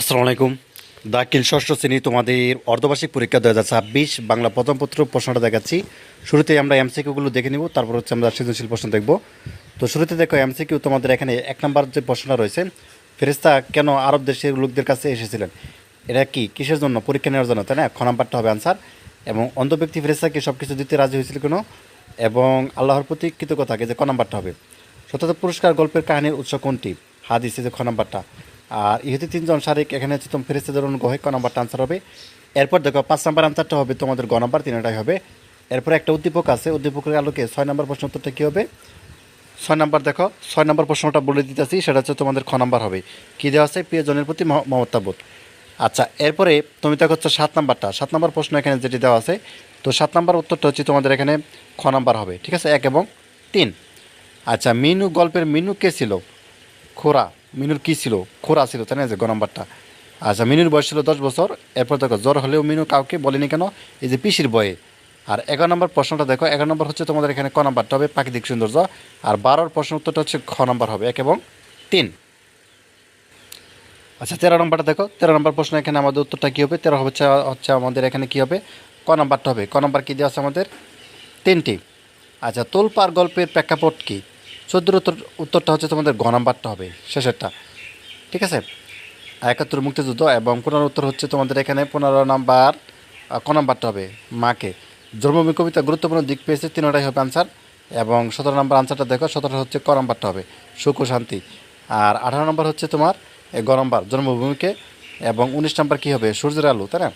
আসসালামু আলাইকুম। দাখিল ষষ্ঠ শ্রেণী তোমাদের অর্ধবার্ষিক পরীক্ষা 2026 বাংলা প্রথম পত্র প্রশ্নটা দেখাচ্ছি। শুরুতেই আমরা এমসিকিউগুলো দেখে নিব, তারপর হচ্ছে আমরা সৃজনশীল প্রশ্ন দেখব। তো শুরুতে দেখো এমসিকিউ তোমাদের এখানে 1 নম্বর যে প্রশ্নটা রয়েছে, ফেরেশতা কেন আরব দেশের লোকদের কাছে এসেছিলেন? এটা কি কিসের জন্য? পরীক্ষা নেওয়ার জন্য, তাই না? খ নাম্বারটা হবে আনসার। এবং অন্ধ ব্যক্তি ফেরেশতাকে সব কিছু দিতে রাজি হয়েছিল কেন? এবং আল্লাহর প্রতি কৃতজ্ঞতাকে, যে ক নাম্বারটা হবে। সততা পুরস্কার গল্পের কাহিনীর উৎস কোনটি? হাদিস, যে খ নাম্বারটা। আর ইহুদি 3 জন শারিক, এখানে হচ্ছে তোমার ফেরেশতাদের অনুগ্রহে, ক নাম্বারটা আনসার হবে। এরপর দেখো 5 নাম্বার আনসারটা হবে তোমাদের গ নাম্বার, 3টাই হবে। এরপর একটা উদ্দীপক আছে, উদ্দীপকের আলোকে 6 নাম্বার প্রশ্ন উত্তরটা কী হবে? 6 নাম্বার দেখো, 6 নাম্বার প্রশ্নটা বলে দিতেছি, সেটা হচ্ছে তোমাদের খ নাম্বার হবে। কী দেওয়া আছে? প্রিয়জনের প্রতি মমতাবোধ। আচ্ছা, এরপরে তুমি দেখো হচ্ছে 7 নাম্বারটা, 7 নাম্বার প্রশ্ন এখানে যেটি দেওয়া আছে। তো 7 নাম্বার উত্তরটা হচ্ছে তোমাদের এখানে খ নাম্বার হবে, ঠিক আছে, 1 এবং 3। আচ্ছা, মিনু গল্পের মিনু কে ছিল? খোরা। মিনুর কী ছিল? খোরা ছিল, তাই না, যে গ নাম্বারটা। আচ্ছা, মিনুর বয়স ছিল 10 বছর। এরপর দেখো জ্বর হলেও মিনু কাউকে বলেনি কেন? এই যে পিসির বয়ে। আর 11 নম্বর প্রশ্নটা দেখো, 11 নম্বর হচ্ছে তোমাদের এখানে ক নাম্বারটা হবে, প্রাকৃতিক সৌন্দর্য। আর 12 প্রশ্ন উত্তরটা হচ্ছে খ নাম্বার হবে, 1 এবং 3। আচ্ছা, 13 নম্বরটা দেখো, 13 নম্বর প্রশ্ন এখানে আমাদের উত্তরটা কী হবে? 13 হচ্ছে হচ্ছে আমাদের এখানে কী হবে? ক নাম্বারটা হবে। ক নাম্বার কী দেওয়া আছে আমাদের? 3টি। আচ্ছা, তোলপাড় গল্পের প্রেক্ষাপট কী? 14 উত্তরটা হচ্ছে তোমাদের গ নাম্বারটা হবে, শেষেরটা, ঠিক আছে। 71 মুক্তিযুদ্ধ। এবং 15 উত্তর হচ্ছে তোমাদের এখানে 15 নাম্বার, ক নাম্বারটা হবে মাকে। জন্মভূমি কবিতা গুরুত্বপূর্ণ দিক পেয়েছে, 3টাই হবে আনসার। এবং 17 নম্বর আনসারটা দেখো, 17 হচ্ছে ক নাম্বারটা হবে, সুখ ও শান্তি। আর 18 নম্বর হচ্ছে তোমার গ নাম্বার, জন্মভূমিকে। এবং 19 নাম্বার কী হবে? সূর্যের আলো, তাই না?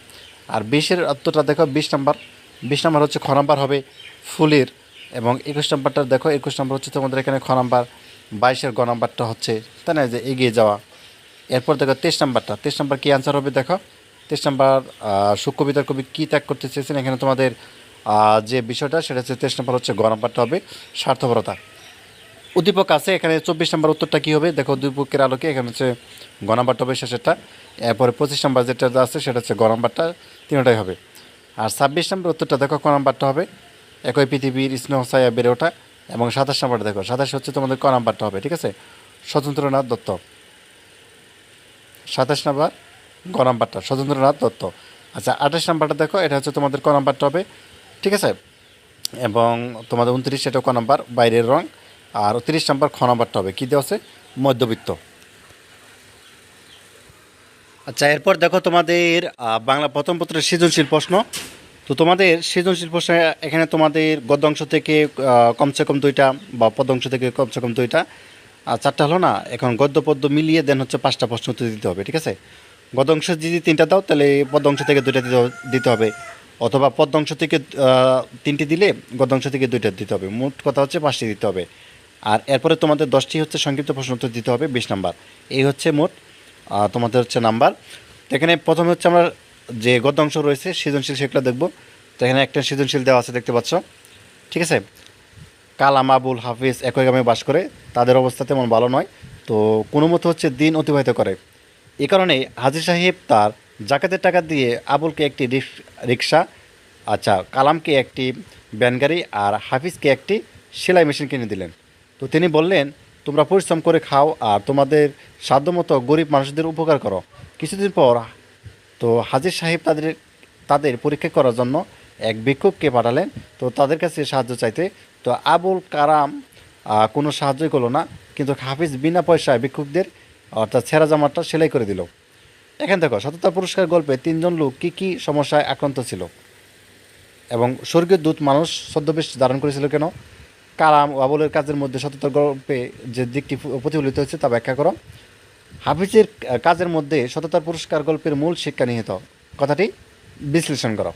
আর 20-এর উত্তরটা দেখো, 20 নাম্বার, 20 নাম্বার হচ্ছে খ নাম্বার হবে, ফুলের। এবং 21 নাম্বারটা দেখো, 21 নাম্বার হচ্ছে তোমাদের এখানে খ নাম্বার, 22-এর গ নাম্বারটা হচ্ছে, তাই না, যে এগিয়ে যাওয়া। এরপর দেখো 23 নাম্বারটা, 23 নাম্বার কী আনসার হবে দেখো, 23 নাম্বার সুখ কবিতার কবি কী ত্যাগ করতে চেয়েছেন? এখানে তোমাদের যে বিষয়টা, সেটা হচ্ছে 23 নাম্বার হচ্ছে গ নাম্বারটা হবে, স্বার্থপরতা। উদ্দীপক আছে এখানে, 24 নাম্বার উত্তরটা কী হবে দেখো, উদ্দীপকের আলোকে, এখানে হচ্ছে গ নাম্বারটা হবে শেষেরটা। এরপরে 25 নাম্বার যেটা আছে, সেটা হচ্ছে গ নাম্বারটা, 3টাই হবে। আর 26 নাম্বার উত্তরটা দেখো, ক নাম্বারটা হবে, একই পৃথিবীর স্নেহ ছায়া বেড়ে ওঠা। এবং 27 নাম্বারটা দেখো, 27 হচ্ছে তোমাদের ক নাম্বারটা হবে, ঠিক আছে, স্বতন্ত্রনাথ দত্ত। 27 নাম্বার গ নাম্বারটা, স্বতন্ত্রনাথ দত্ত। আচ্ছা, 28 নাম্বারটা দেখো, এটা হচ্ছে তোমাদের ক নাম্বারটা হবে, ঠিক আছে। এবং তোমাদের 29, এটা ক নাম্বার, বাইরের রং। আর 30 নাম্বার খ নাম্বারটা হবে, কী দেওয়া আছে? মধ্যবিত্ত। আচ্ছা, এরপর দেখো তোমাদের বাংলা প্রথম পত্রের সৃজনশীল প্রশ্ন। তো তোমাদের সৃজনশীল প্রশ্নে এখানে তোমাদের গদ্যাংশ থেকে কমসে কম 2টা, বা পদ্যাংশ থেকে কমসে কম 2টা, আর 4টা হলো না। এখন গদ্য পদ্য মিলিয়ে দেন হচ্ছে 5টা প্রশ্ন উত্তর দিতে হবে, ঠিক আছে। গদ্যাংশ যদি 3টা দাও, তাহলে পদ্যাংশ থেকে 2টা দিতে হবে। অথবা পদ্যাংশ থেকে 3টি দিলে গদ্যাংশ থেকে 2টা দিতে হবে। মোট কথা হচ্ছে 5টি দিতে হবে। আর এরপরে তোমাদের 10টি হচ্ছে সংক্ষিপ্ত প্রশ্ন উত্তর দিতে হবে, 20 নাম্বার। এই হচ্ছে মোট তোমাদের হচ্ছে নাম্বার। তো এখানে প্রথমে হচ্ছে আমরা যে গদ্যাংশ রয়েছে সৃজনশীল, সেগুলো দেখব। তো এখানে একটা সৃজনশীল দেওয়া আছে, দেখতে পাচ্ছ, ঠিক আছে। কালাম আবুল হাফিজ একই গ্রামে বাস করে, তাদের অবস্থা তেমন ভালো নয়। তো কোনো মতো হচ্ছে দিন অতিবাহিত করে। এ কারণে হাজী সাহেব তার জাকাতের টাকা দিয়ে আবুলকে একটি রিক্সা, আচ্ছা, কালামকে একটি ভ্যানগাড়ি, আর হাফিজকে একটি সেলাই মেশিন কিনে দিলেন। তো তিনি বললেন, তোমরা পরিশ্রম করে খাও আর তোমাদের সাধ্যমতো গরিব মানুষদের উপকার করো। কিছুদিন পর তো হাজির সাহেব তাদের পরীক্ষা করার জন্য এক ভিক্ষুককে পাঠালেন, তো তাদের কাছে সাহায্য চাইতে। তো আবুল কালাম কোনো সাহায্যই করলো না, কিন্তু হাফিজ বিনা পয়সায় ভিক্ষুকদের অর্থাৎ ছেঁড়া জামাটা সেলাই করে দিল। এখানে দেখো, সততা পুরস্কার গল্পে 3জন লোক কী কী সমস্যায় আক্রান্ত ছিল? এবং স্বর্গীয় দূত মানুষ ছদ্মবেশ ধারণ করেছিল কেন? কালাম ও আবুলের কাজের মধ্যে সততার গল্পে যে দিকটি প্রতিফলিত হয়েছে তা ব্যাখ্যা করো। হাফিজের কাজের মধ্যে সততার পুরস্কার গল্পের মূল শিক্ষা নিহিত, কথাটি বিশ্লেষণ করো।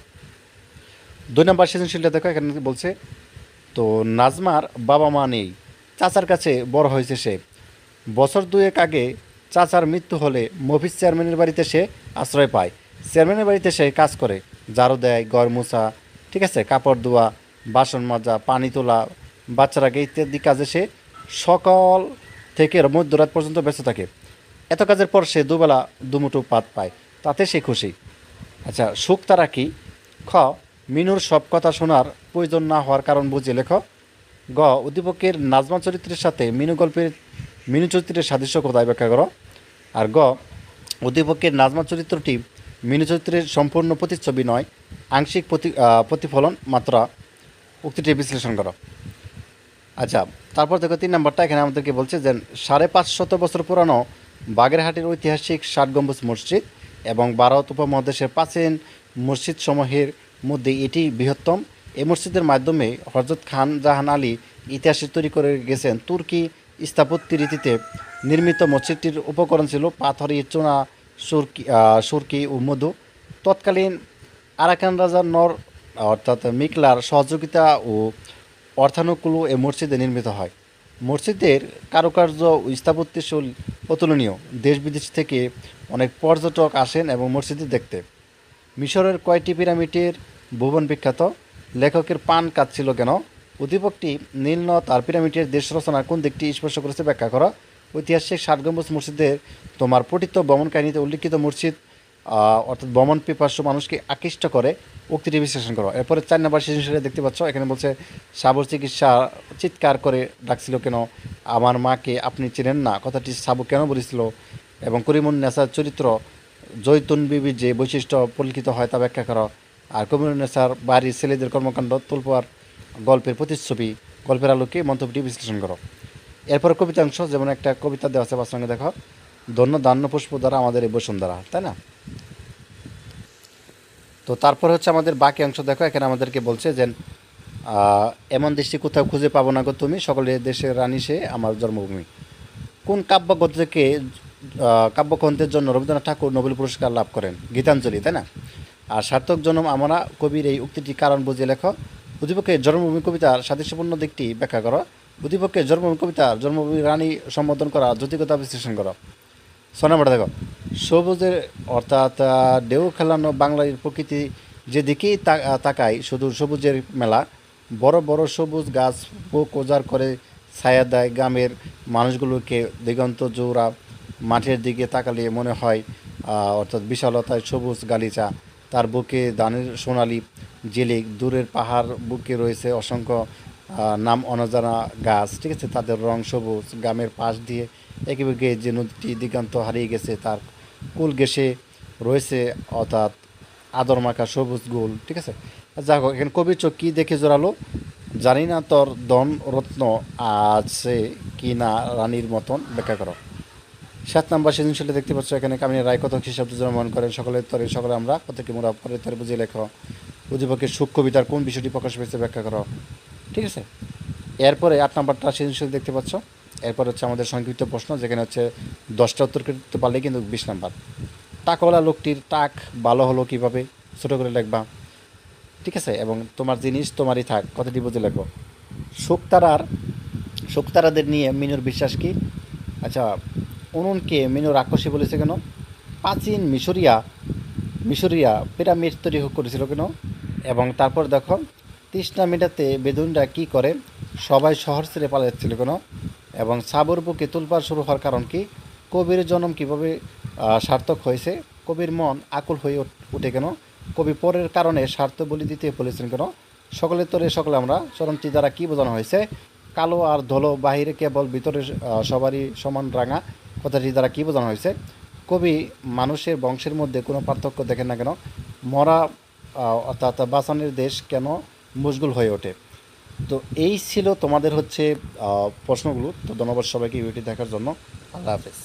2 নম্বর সৃজনশীলটা দেখো, এখানে বলছে, তো নাজমার বাবা মা নেই, চাচার কাছে বড় হয়েছে সে। বছর 2 আগে চাচার মৃত্যু হলে মফিজ চেয়ারম্যানের বাড়িতে সে আশ্রয় পায়। চেয়ারম্যানের বাড়িতে সে কাজ করে, ঝাড়ু দেয়, ঘর মোছা, ঠিক আছে, কাপড় ধোয়া, বাসন মাজা, পানি তোলা, বাচ্চারাকে ইত্যাদি কাজে সে সকাল থেকে মধ্যরাত পর্যন্ত ব্যস্ত থাকে। এত কাজের পর সে দুবেলা দুমুঠো ভাত পায়, তাতে সে খুশি। আচ্ছা, সুখ তারা কি? খ, মিনুর সব কথা শোনার প্রয়োজন না হওয়ার কারণ বুঝিয়ে লেখ। গ, উদ্দীপকের নাজমা চরিত্রের সাথে মিনু চরিত্রের সাদৃশ্য কোথায় ব্যাখ্যা করো। আর গ, উদ্দীপকের নাজমা চরিত্রটি মিনু চরিত্রের সম্পূর্ণ প্রতিচ্ছবি নয়, আংশিক প্রতিফলন মাত্র। উক্তিটি বিশ্লেষণ করো। আচ্ছা, তারপর দেখো 3 নম্বরটা এখানে আমাদেরকে বলছে যে 550 বছর পুরানো বাগেরহাটের ঐতিহাসিক 60 গম্বুজ মসজিদ এবং ভারত উপমহাদেশের প্রাচীন মসজিদ সমূহের মধ্যে এটি বৃহত্তম। এই মসজিদের মাধ্যমে হজরত খান জাহান আলী ইতিহাসে তৈরি করে গেছেন। তুর্কি স্থাপত্য রীতিতে নির্মিত মসজিদটির উপকরণ ছিল পাথরি, চুনা, সুরকি ও মধু। তৎকালীন আরাকান রাজা নর অর্থাৎ মিকলার সহযোগিতা ও অর্থানুকূল এ মসজিদে নির্মিত হয়। মসজিদের কারুকার্য ও স্থাপত্যশৈলী অতুলনীয়। দেশ বিদেশ থেকে অনেক পর্যটক আসেন এবং মসজিদটি দেখতে। মিশরের কয়টি পিরামিডের ভুবন বিখ্যাত? লেখকের পান কাঁদছিল কেন? উদ্দীপকটি নীলনদ আর পিরামিডের দেশ রচনার কোন দিকটি স্পর্শ করেছে ব্যাখ্যা করো। ঐতিহাসিক 60 গম্বুজ মসজিদের তোমার পঠিত ভ্রমণ কাহিনীতে উল্লিখিত মসজিদ অর্থাৎ ভ্রমণ পিপাসু মানুষকে আকৃষ্ট করে। উক্তিটি বিশ্লেষণ করো। এরপরে 4 নম্বর সৃজনশীলে দেখতে পাচ্ছ, এখানে বলছে সাবুর চিকিৎসা চিৎকার করে ডাকছিল কেন? আমার মাকে আপনি চেনেন না কথাটি সাবু কেন বলেছিল? এবং করিমুন নেসার চরিত্র জৈতুন বিবির যে বৈশিষ্ট্য পরিলক্ষিত হয় তা ব্যাখ্যা করো। আর করিমুন নেসার বাড়ির ছেলেদের কর্মকাণ্ড তোলপার গল্পের প্রতিচ্ছবি, গল্পের আলোকে মন্তব্যটি বিশ্লেষণ করো। এরপর কবিতাংশ, যেমন একটা কবিতা দেওয়া আছে 5 সঙ্গে দেখো, ধন্য ধান্য পুষ্প দ্বারা আমাদের এই বসুন্ধরা, তাই না? তো তারপর হচ্ছে আমাদের বাকি অংশ দেখো, এখানে আমাদেরকে বলছে যে এমন দেশটি কোথাও খুঁজে পাবো না গো তুমি, সকলের দেশের রানী সে আমার জন্মভূমি। কোন কাব্যগ্রন্থ থেকে কাব্যগ্রন্থের জন্য রবীন্দ্রনাথ ঠাকুর নোবেল পুরস্কার লাভ করেন? গীতাঞ্জলি, তাই না? আর সার্থক জন্ম আমরা কবির এই উক্তিটি কারণ বুঝিয়ে লেখো। উদ্দীপকের জন্মভূমি কবিতার সাদৃশ্যপূর্ণ দিকটি ব্যাখ্যা করো। উদ্দীপকের জন্মভূমি কবিতার জন্মভূমি রানী সম্বোধন করা যৌক্তিকতা বিশ্লেষণ করো। 6 নম্বরটা দেখো, সবুজের অর্থাৎ ঢেউ খেলানো বাংলার প্রকৃতি যেদিকেই তাকায় শুধু সবুজের মেলা। বড় বড় সবুজ গাছ বুক উজাড় করে ছায়া দেয় গ্রামের মানুষগুলোকে। দিগন্ত জোড়া মাঠের দিকে তাকালে মনে হয় অর্থাৎ বিশালতায় সবুজ গালিচা, তার বুকে ধানের সোনালি জেলে। দূরের পাহাড় বুকে রয়েছে অসংখ্য নাম অনজানা গাছ, ঠিক আছে, তাদের রং সবুজ। গ্রামের পাশ দিয়ে একেবারে যে নদীটি দিগন্ত হারিয়ে গেছে তার কুল ঘেঁষে রয়েছে অর্থাৎ আদর মাখা সবুজ গোল, ঠিক আছে। যাই হোক, এখানে কবির চোখ কী দেখে জোরালো? জানি না তোর ধন রত্ন আছে কি না রানীর মতন, ব্যাখ্যা করো। 7 নম্বর সৃজনশীলে দেখতে পাচ্ছ, এখানে কামিনী রায় কত খ্রিস্টাব্দ জন্মগ্রহণ করেন? সকলের তরে সকলে আমরা প্রত্যেকে মোরা পরে তরে বুঝিয়ে লেখো। উদ্দীপকের সুখ কবিতার কোন বিষয়টি প্রকাশ পেয়েছে ব্যাখ্যা করো, ঠিক আছে। এরপরে 8 নম্বরটা সৃজনশীল দেখতে পাচ্ছ। এরপর হচ্ছে আমাদের সংক্ষিপ্ত প্রশ্ন, যেখানে হচ্ছে 10টা উত্তর করতে পারলে কিন্তু 20 নম্বর। টাকওয়ালা লোকটির টাক ভালো হলো কীভাবে? ছোটো করে লিখবা, ঠিক আছে। এবং তোমার জিনিস তোমারই থাক কথাটি বুঝে লেখো। শুকতারাদের নিয়ে মিনুর বিশ্বাস কি? আচ্ছা, উনুনকে মিনু রাক্ষসী বলেছে কেন? প্রাচীন মিশরিয়া পিরামিড তৈরি করেছিল কেন? এবং তারপর দেখো, তৃষ্ণা মেটাতে বেদুনরা কী করে? সবাই শহর ছেড়ে পালাচ্ছিল কেন? এবং সাবর বুকে তুলপার শুরু হওয়ার কারণ কি? কবির জন্ম কীভাবে সার্থক হয়েছে? কবির মন আকুল হয়ে উঠে কেন? কবি পরের কারণে স্বার্থ বলি দিতে বলেছেন কেন? সকলের তরে সকলে আমরা চরণটি দ্বারা কী বোঝানো হয়েছে? কালো আর ধলো বাহিরে কেবল ভিতরে সবারই সমান রাঙা কথাটি দ্বারা কী বোঝানো হয়েছে? কবি মানুষের বংশের মধ্যে কোনো পার্থক্য দেখেন না কেন? মরা অর্থাৎ বাঁচানের দেশ কেন মুশগুল হয়ে ওঠে? তো এই ছিল তোমাদের হচ্ছে প্রশ্নগুলো। তো ধন্যবাদ সবাইকে ভিডিওটি দেখার জন্য। আল্লাহ হাফেজ।